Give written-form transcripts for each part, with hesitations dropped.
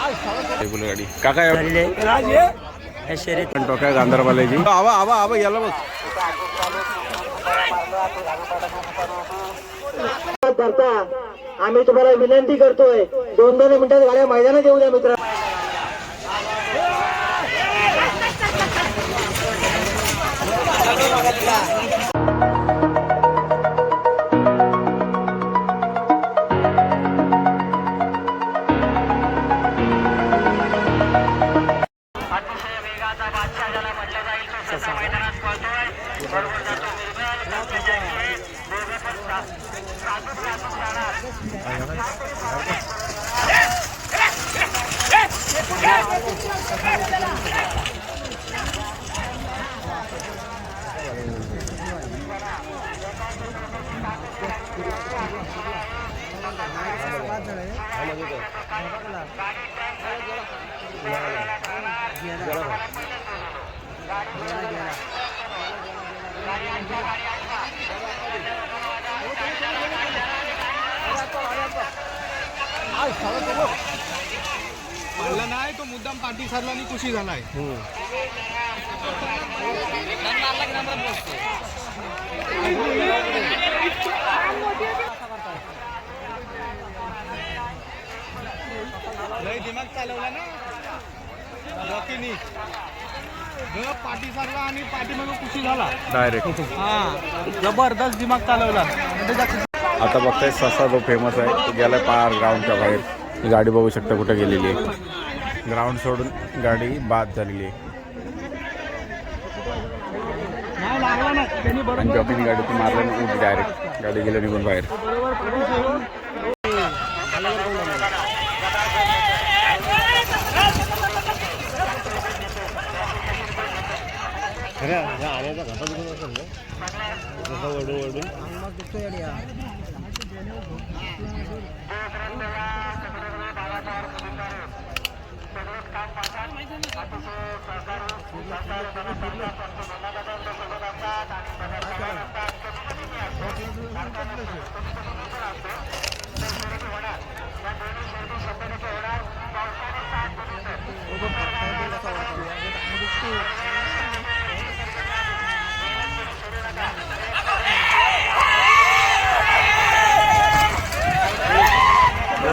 गाडी काका शर्यत पण टोक्या गांधारवाल्याची आवा आवा आवा याला बघ करता आम्ही तुम्हाला विनंती करतोय 2-2 मिनिटात गाड्या मैदानात येऊ द्या मित्र. पाळला नाही तो मुद्दाम पाठी सरला आणि खुशी झालाय. लय दिमाग चालवला ना रॉकीनी पाठी सरला आणि पाठीमागे खुशी झाला डायरेक्ट. हा जबरदस्त दिमाग चालवला. आता बघताय ससा जो फेमस आहे तो गेला पार ग्राउंडच्या बाहेर. ही गाडी बघू शकता कुठे गेलेली आहे. ग्राउंड सोडून गाडी बाद झालेली आहे आणि जॉकीने गाडी ती मारल्याने डायरेक्ट गाडी गेलं निघून बाहेर.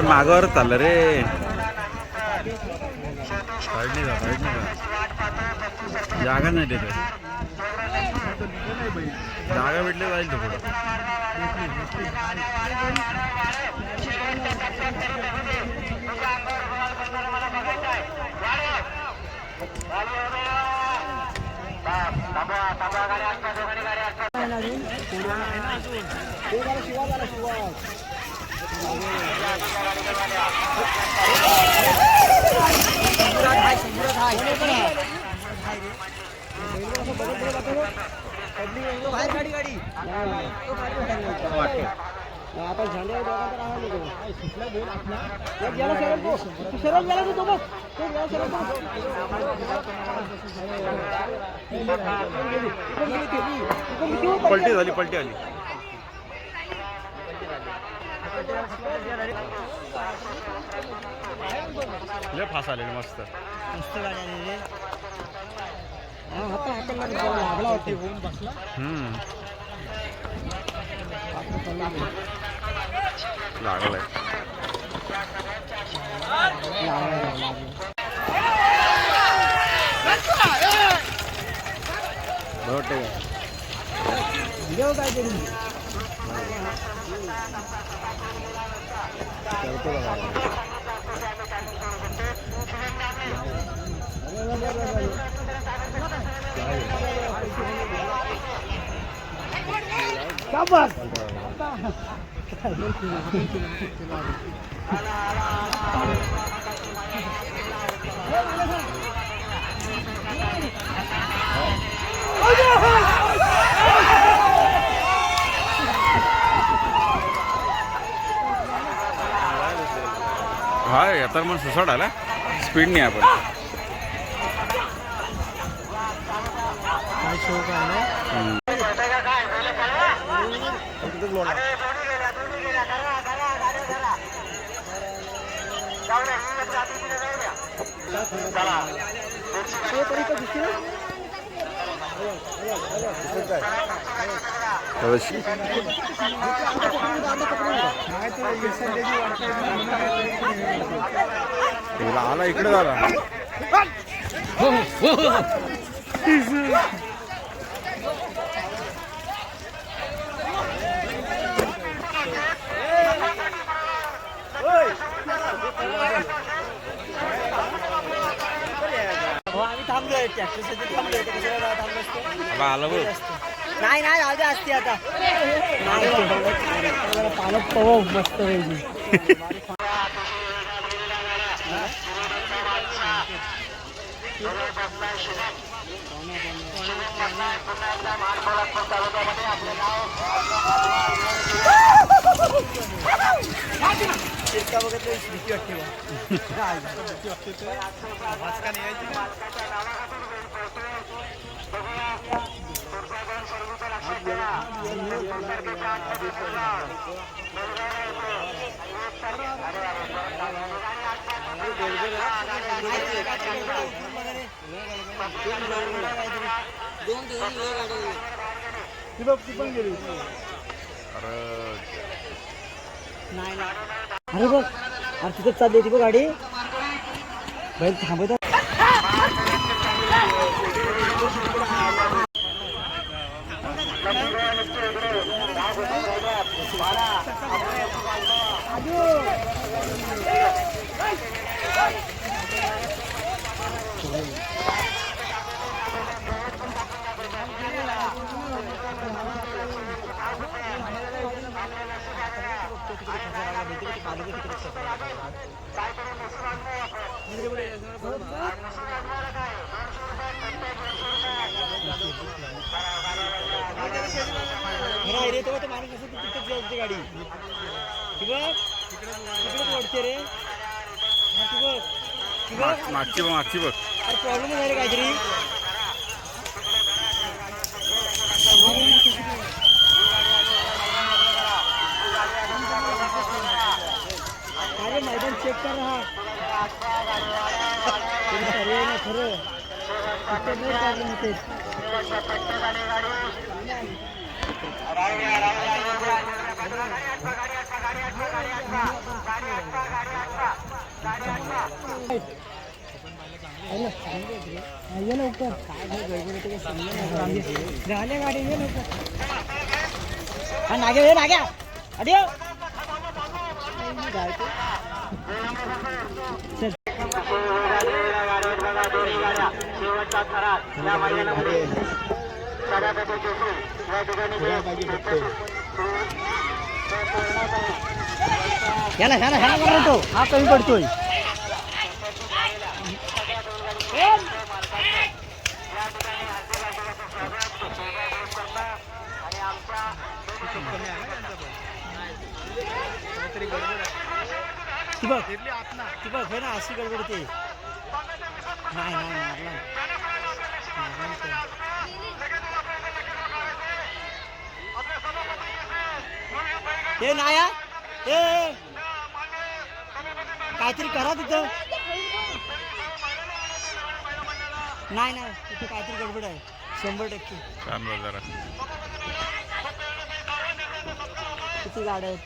मागावर चाललं रे. जागा नाही देत. जागा भेटले जाईल तो पुढं. आता झंड्यावर दोघा तर राहिला तो सुटला बोल आपला गेला सरळ गेला तो बघ तो गेला सरळ पलटी झाली पलटी आली. लय फास आले मस्त मस्त गाडी आली रे. आता लागला होता होऊन बसला. लागलाय. काय तरी हा तर मग सुसाट आला. स्पीड नाही आपण काय शो काय ना ते तरी का दिसते ना? थोडीशी आला इकडे झाला. हो आम्ही थांबलोय ट्रॅक्टरसाठी थांबलोय तर कशाला थांबलो असतो? आला बघ. नाही नाही राहू दे असते आता. नाही पालक पव मस्त पाहिजे. शिरका बघत भीती वाटते नाही अरे बघ अरे तिथं चालली होती बघ गाडी बैल थांबत रे तेव्हा ते माणूस असं तिथेच जायची गाडी ती बघ तिकडेच ओढते रे ती बघ ती बघ मागची बघ. अरे प्रॉब्लेम आहे रे काहीतरी. अरे मैदान चेक कर रहा खरं खरं प्रॉब्लेम होते. ये लवकर काय गडबड होते झाले गाडी ये लवकर. हा नाग्या नाग्या अरे याला ह्याला ह्याला बनवतो हा कमी पडतोय. ती बघ हे ना अशी गडबड होते. नाही मारला हे नाया हे काहीतरी करा तिथं. नाही तिथे काहीतरी गडबड आहे 100%. किती गाड्या आहेत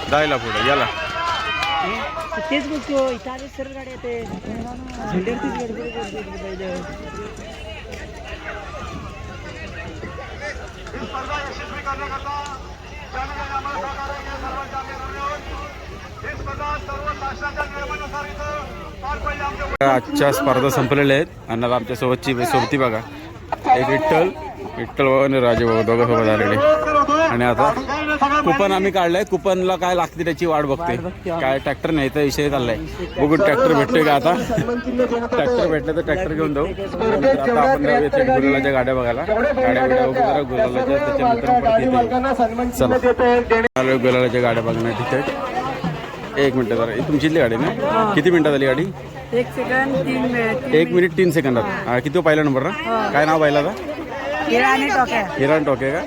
जायला पुढे याला तेच बघतो इथं आले सरळ गाडी येते झेंड्यावरतीच गडबड पहिले. आजच्या स्पर्धा संपलेल्या आहेत आणि आता आमच्या सोबती बघा एक विठ्ठल बाबा आणि राजे बाबा दोघं सोबत आलेले. आणि आता कुपन आम्ही काढलंय. कुपनला काय लागते त्याची वाट बघते. काय ट्रॅक्टर नाही तर विषय चाललाय. बघू ट्रॅक्टर भेटतोय का. आता ट्रॅक्टर भेटलं तर ट्रॅक्टर घेऊन जाऊ. आता आपण गुलालाच्या गाड्या बघायला. गाड्या जरा गुलालाच्या त्याच्यानंतर चला गुलालाच्या गाड्या बघणार तिथे. एक मिनिट जरा ही तुमची इथली गाडी ना किती मिनिटात झाली गाडी 1 सेकंद 3 मिनिट 1 मिनिट 3 सेकंदात किती पहिला नंबर ना काय नाव बैलाचा आणि टोक्या हिराण टोके का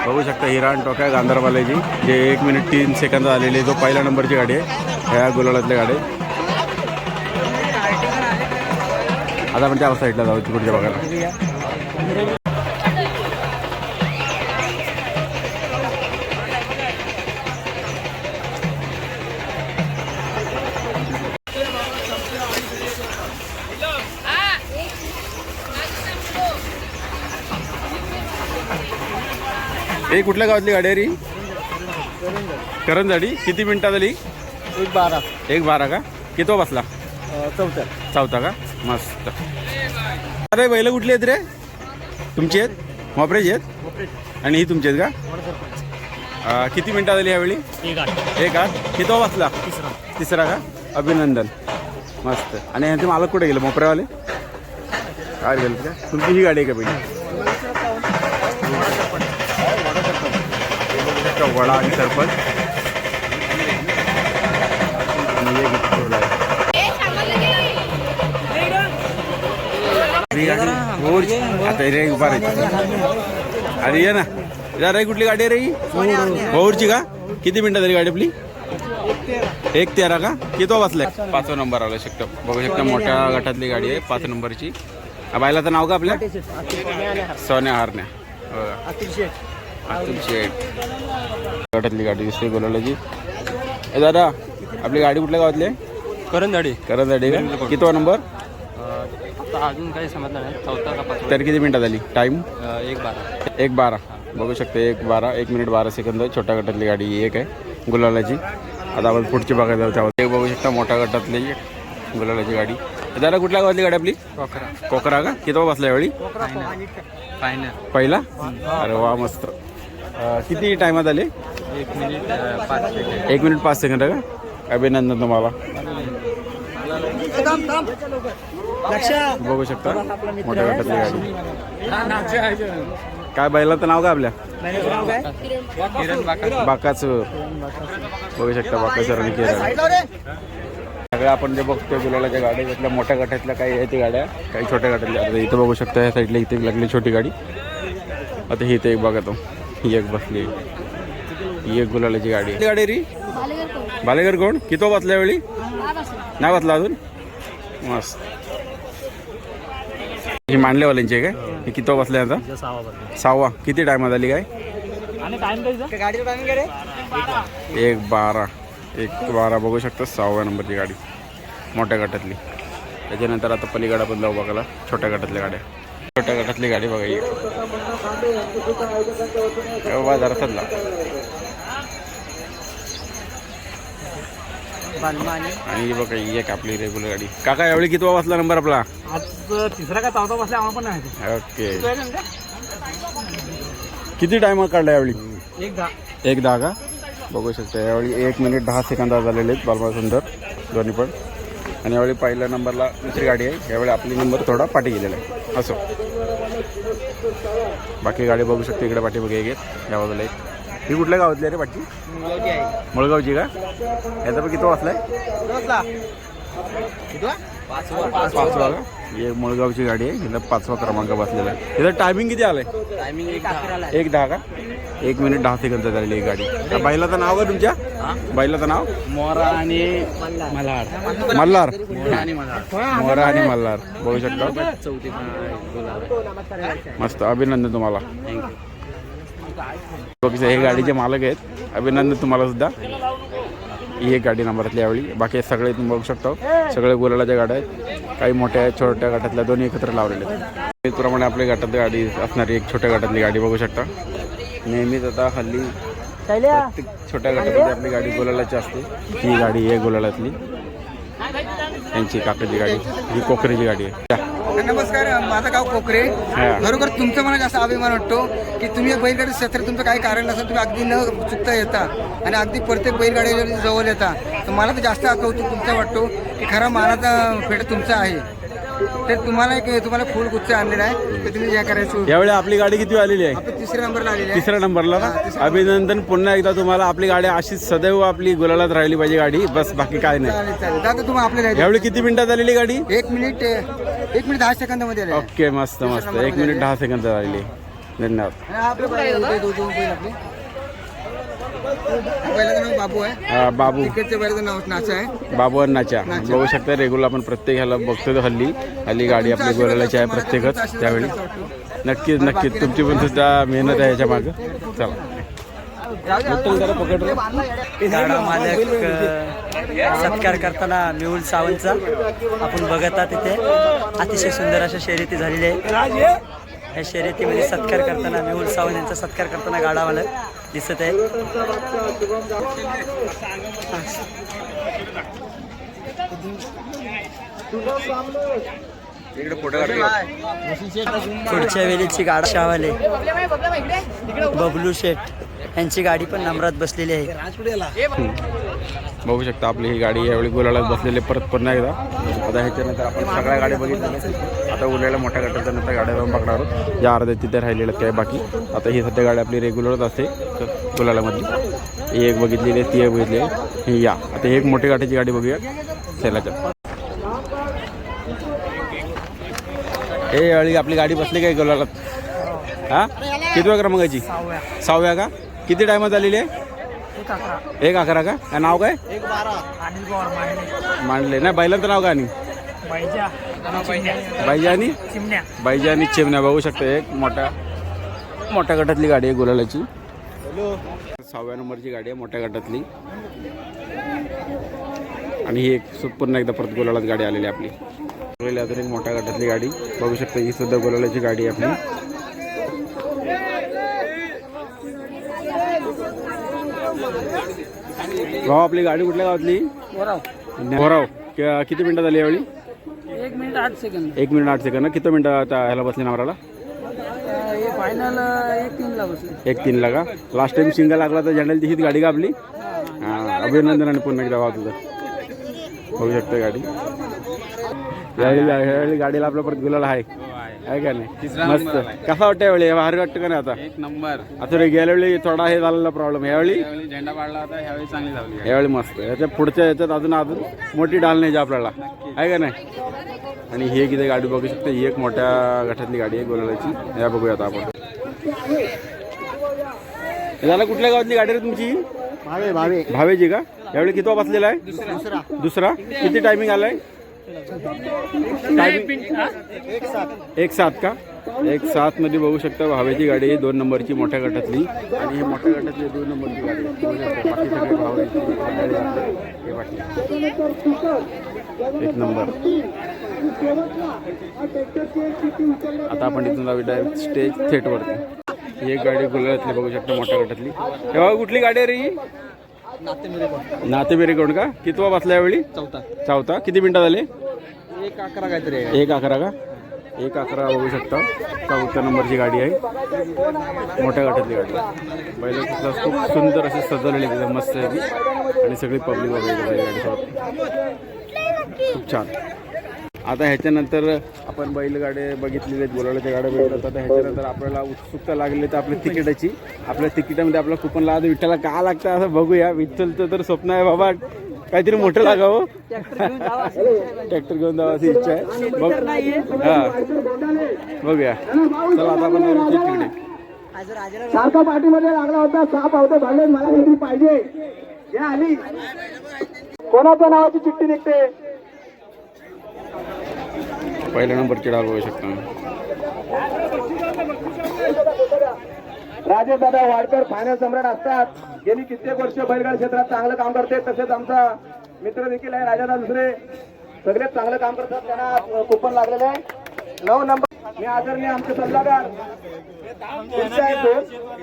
बघू शकता हिराण टोक्या गांधारवाल्याची जे 1 मिनिट 3 सेकंदात आलेली जो पहिल्या नंबरची गाडी आहे ह्या गुलालातल्या गाडी आता आपण त्या साईडला जाऊ तिकडच्या बघायला ए कुठल्या गावातली गाडी आहे री करंजाडी किती मिनिटात आली 1:12 का किती बसला चौथा का मस्त अरे बैल कुठली आहेत रे तुमची आहेत मोपरेची आहेत आणि ही तुमची आहेत का किती मिनिटात आली यावेळी 1:08 किती बसला तिसरा का अभिनंदन मस्त आणि ह्यांचे मालक कुठे गेले मोपऱ्यावाले काय गेलं का तुमची ही गाडी आहे का पहिली वडा आणि सरपंच आता रे उभा राहायची अरे ये ना रे कुठली गाडी आहे रे भोरची का किती मिनिटं झाली गाडी आपली 1:13 का किती वाजलाय 5वा नंबर आला शकतो बघू शकता मोठ्या गटातली गाडी आहे 5 नंबरची बायलाचं नाव का आपल्या सोन्या हारण्या अतुल शेठ गटातली गाडी दिसते बोलायची दादा आपली गाडी कुठल्या गावातली आहे करंजाडी का कितवा नंबर अजून काही समजलं नाही चौथा का पाचवा तरी किती मिनिटात झाली टाईम 1:12 बघू शकते 1 मिनिट 12 सेकंद छोट्या गटातली गाडी एक आहे गुलालाची आता आपण पुढची बघायला जाऊ एक बघू शकता मोठ्या गटातली गुलालाची गाडी दादा कुठल्या गावातली गाडी आपली कोकरा का किती बसला यावेळी पहिला अरे वा मस्त किती टायमात आले 1 मिनिट 1 मिनिट 5 सेकंद का अभिनंदन तुम्हाला बघू शकता मोठ्या गटातली गाडी काय बैलाचं नाव का आपल्या बाकाच बघू शकता बाका सरांनी केलं सगळ्या आपण जे बघतोय गुलालाच्या गाड्या त्यातल्या मोठ्या गटातल्या काही आहेत गाड्या काही छोट्या गटातल्या आता इथं बघू शकता या साईडला इथे लागली छोटी गाडी आता ही इथे एक बघतो ही एक बसली ही एक गुलालाची गाडी आहे गाडी री बालेगर कोण किती बसल्या वेळी नाही बसला अजून मस्त ही मांडलेवाल्यांची आहे काय ही किती बसल्या आता 6वा किती टायमात आली काय 1:12 बघू शकता 6व्या नंबरची गाडी मोठ्या गटातली त्याच्यानंतर आता पलीकडा पण जाऊ बघायला छोट्या गटातल्या गाड्या छोट्या गटातली गाडी बघा ही बाजारातला आणि बघा ही एक आपली रेग्युलर गाडी काका यावेळी किती वाजला नंबर आपला आज तिसरा का चौथा बसला आम्हाला पण नाही ओके किती टाइम काढला यावेळी 1:10 का बघू शकता यावेळी 1 मिनिट 10 सेकंदात झालेले आहेत बालमा सुंदर दोन्ही पण आणि यावेळी पहिल्या नंबरला दुसरी गाडी आहे यावेळी आपली नंबर थोडा पाठी गेलेला आहे असो बाकी गाडी बघू शकते इकडे पाठी बघा घेत या बाजूला एक ही कुठल्या गावातली आहे रे पाठी मुळगावची का याचा पण किती वाजलाय 5वा का ही मुळगावची गाडी आहे हिला 5वा क्रमांक बसलेला आहे हिला टायमिंग किती आलाय 1:10 का 1 मिनिट 10 सेकंद झालेली एक गाडी बैलाचं नाव का तुमच्या बैलाचं नाव मोरा आणि मल्हार मोरा आणि मल्हार बघू शकता चौथी मस्त अभिनंदन तुम्हाला हे गाडीचे मालक आहेत अभिनंदन तुम्हाला सुद्धा ही एक गाडी नंबरातली यावेळी बाकी सगळे तुम्ही बघू शकता सगळे गुलालाच्या गाड्या आहेत काही मोठ्या छोट्या गटातल्या दोन्ही एकत्र लावलेल्या आहेत त्याप्रमाणे आपल्या गटातली गाडी असणारी एक छोट्या गटातली गाडी बघू शकता नेहमीच आता हल्ली छोट्या गटातली आपली गाडी गुलालाची असते ही गाडी आहे गुलालातली यांची काकाची गाडी ही कोकरेची गाडी आहे नमस्कार माझं गाव कोकरे खरोखर तुमचं मला जास्त अभिमान वाटतो की तुम्ही बैलगाडी क्षेत्र तुमचं काही कारण नसेल तुम्ही अगदी न चुकता येता आणि अगदी प्रत्येक बैलगाडी जवळ येता तर मला तर जास्त कौतुक तुमचं वाटतो की खरा मानाचा फेट तुमचा आहे तर तुम्हाला फुल गुच्छ आणलेला आहे तर तुम्ही काय करायचं यावेळी आपली गाडी किती आलेली आहे? आपण तिसऱ्या नंबरला आलेली आहे. तिसऱ्या नंबरला ना? अभिनंदन पुन्हा एकदा तुम्हाला. आपली गाडी अशीच सदैव आपली गुलालात राहिली पाहिजे गाडी, बस बाकी काय नाही. चालेल चालेल दादा तुम्हाला आपल्याला यावेळी किती मिनिटात आलेली गाडी? 1 मिनिट 10 सेकंदामध्ये आले ओके, मस्त मस्त. 1 मिनिट 10 सेकंद झालेली. धन्यवाद. पहिल्याचं नाव बाबू आहे, बाबू तिकडच्या पहिल्याचं नाव नाचा आहे. बाबू अण्णाच्या बघू शकता. रेग्युलर आपण प्रत्येक ह्याला बघतो हल्ली गाडी आपली गोलालाची आहे प्रत्येकच त्यावेळी. नक्कीच नक्कीच तुमची पण सुद्धा मेहनत आहे याच्या मागं. चला जरा पकड रे. गाडा मालक सत्कार करताना मेहुल सावंतचा आपण बघत आहात. तिथे अतिशय सुंदर अशा शर्यती झालेल्या आहेत. या शर्यतीमध्ये सत्कार करताना मेहुल सावंत यांचा सत्कार करताना गाडा मालक दिसत आहे. पुढच्या वेळेची गाडा शावाले बबलू शेठ यांची गाडी पण नंबरात बसलेली आहे. बघू शकता आपली ही गाडी यावेळी गुलालात बसलेली परत पुन्हा एकदा. आता ह्याच्यानंतर आपण सगळ्या गाड्या बघितल्या. आता उरलेल्या मोठ्या गटाच्या नंतर गाड्या जाऊन बघणार आहोत ज्या अर्ध्या तिथे राहिलेल्या काय बाकी. आता ही सध्या गाडी आपली रेग्युलरच असते गुलालामधली. ही एक बघितलेली आहे, ती एक बघितली आहे. ही या आता ही एक मोठी गाठीची गाडी बघूया सेलाच्या. हे यावेळी आपली गाडी बसली काय गुलालात? हां किती वेळ क्रमांकाची? 6व्या का? किती टायमात झालेली आहे? 1:11 का? काय नाव काय? मांडले नाही बैलांचं नाव काय? आणि बाईजा आणि चिमण्या. बघू शकता एक मोठ्या गटातली गाडी आहे गुलालाची. 6व्या नंबरची गाडी आहे मोठ्या गटातली. आणि ही एक पुन्हा एकदा परत गुलालात गाडी आलेली आपली. अजून एक मोठ्या गटातली गाडी बघू शकता. ही सुद्धा गुलालाची गाडी आहे आपली. भाऊ आपली गाडी कुठल्या गावातली? बोराव. किती मिनिटात आली यावेळी? 1 मिनिट 8 सेकंद. 1 minute 8 second. किती मिनिटं आता ह्याला बसली नवराला? फायनल 1-3 ला बसले. 1-3 ला का? लास्ट टाइम सिंगल लागला तर जनरल हीच गाडी का आपली? हां अभिनंदन आणि पुन्हा एकदा भाऊ तुझं. होऊ शकतं गाडी यावेळी गाडीला आपल्या परत गुलाल आहे का नाही? मस्त. कसा वाटतं यावेळी? भारी वाटतं का नाही? आता 1 नंबर. आता गेल्या वेळी थोडा हे झालेला प्रॉब्लेम. यावेळी झेंडा पाडला होता, यावेळी चांगली झाली. यावेळी मस्त. याच्या पुढच्या याच्यात अजून मोठी डाल नाही आपल्याला आहे का नाही? आणि ही एक इथे गाडी बघू शकते. ही एक मोठ्या गटातली गाडी आहे गोलालाची. या बघूया आता आपण. झाला कुठल्या गावातली गाडी रे तुमची? भावेची का? यावेळी किती बसलेला आहे? दुसरा. किती टायमिंग आलाय? 1:07 का? 1:07 मध्ये बघू शकता भावेची गाडी आहे 2 नंबरची मोठ्या गटातली. आणि ही मोठ्या गटातली 2 नंबरची गाडी आहे. बाकी सगळे भावेची हे बाकी 1 नंबर. आता आपण इथून जाऊ डायरेक्ट स्टेज थेटवरती. ही एक गाडी गुलाबातली बघू शकता मोठ्या गटातली. तेव्हा कुठली गाडी आहे रे ही? नातेबेरे कोण का? कितवा बसला यावेळी? चौथा. किती मिनिटं झाले? 1:11 काहीतरी. 1:11 का? 1:11 बघू शकता. 4 नंबरची गाडी आहे मोठ्या गटातली गाडी. बैल खूप सुंदर असे सजवलेली एकदम मस्त आहे ती. आणि सगळी पब्लिक वगैरे गाडी खूप छान. आता ह्याच्यानंतर आपण बैलगाड्या बघितलेल्या आहेत, बोलावल्याच्या गाड्या बघितल्या. आता ह्याच्यानंतर आपल्याला उत्सुकता लागली तर आपल्या तिकिटाची. आपल्या तिकिटामध्ये आपला कुपन लागतं. विठ्ठला का लागतं असं बघूया. विठ्ठलचं तर स्वप्न आहे बाबा काहीतरी मोठं लागावं. ट्रॅक्टर घेऊन जावं अशी इच्छा आहे. बघ हां बघूया. चला आता आपण तिकडे. सारखा पाठीमध्ये लागला होता. 6 पावते भरले. मला किती पाहिजे या आली. कोणाच्या नावाची चिठ्ठी निघते? पहिल्या नंबरची डाल बघू शकता. राजेश दादा वाडकर फायनल सम्राट असतात. गेली कित्येक वर्ष बैलगाडी क्षेत्रात चांगलं काम करते. तसेच आमचा मित्र देखील आहे राजादा दुसरे. सगळेच चांगलं काम करतात. त्यांना कुपन लागलेलं आहे. 9 नंबर मी आदरणीय आमचे सल्लागार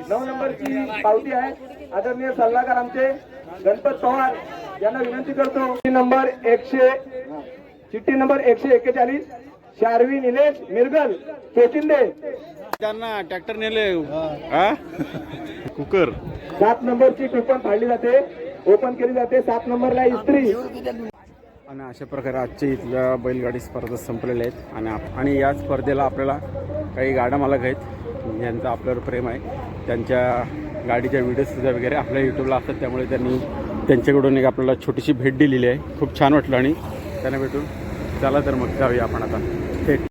9 नंबरची पावती आहे. आदरणीय सल्लागार आमचे गणपत पवार यांना विनंती करतो. चिठ्ठी नंबर 141 शारवी निलेश मिरगल पेचिंदे. त्यांना ट्रॅक्टर नेले कुकर. 7 नंबरची कुपन फाडली जाते, ओपन केली जाते. 7 नंबरला इस्त्री. आणि अशा प्रकारे आजच्या इथल्या बैलगाडी स्पर्धा संपलेल्या आहेत आणि या स्पर्धेला आपल्याला काही गाडा मालक आहेत ज्यांचं आपल्यावर प्रेम आहे, त्यांच्या गाडीच्या व्हिडिओजसुद्धा वगैरे आपल्या यूट्यूबला असतात, त्यामुळे त्यांनी त्यांच्याकडून एक आपल्याला छोटीशी भेट दिलेली आहे. खूप छान वाटलं आणि त्यांना भेटून. चला तर मग जाऊया आपण आता.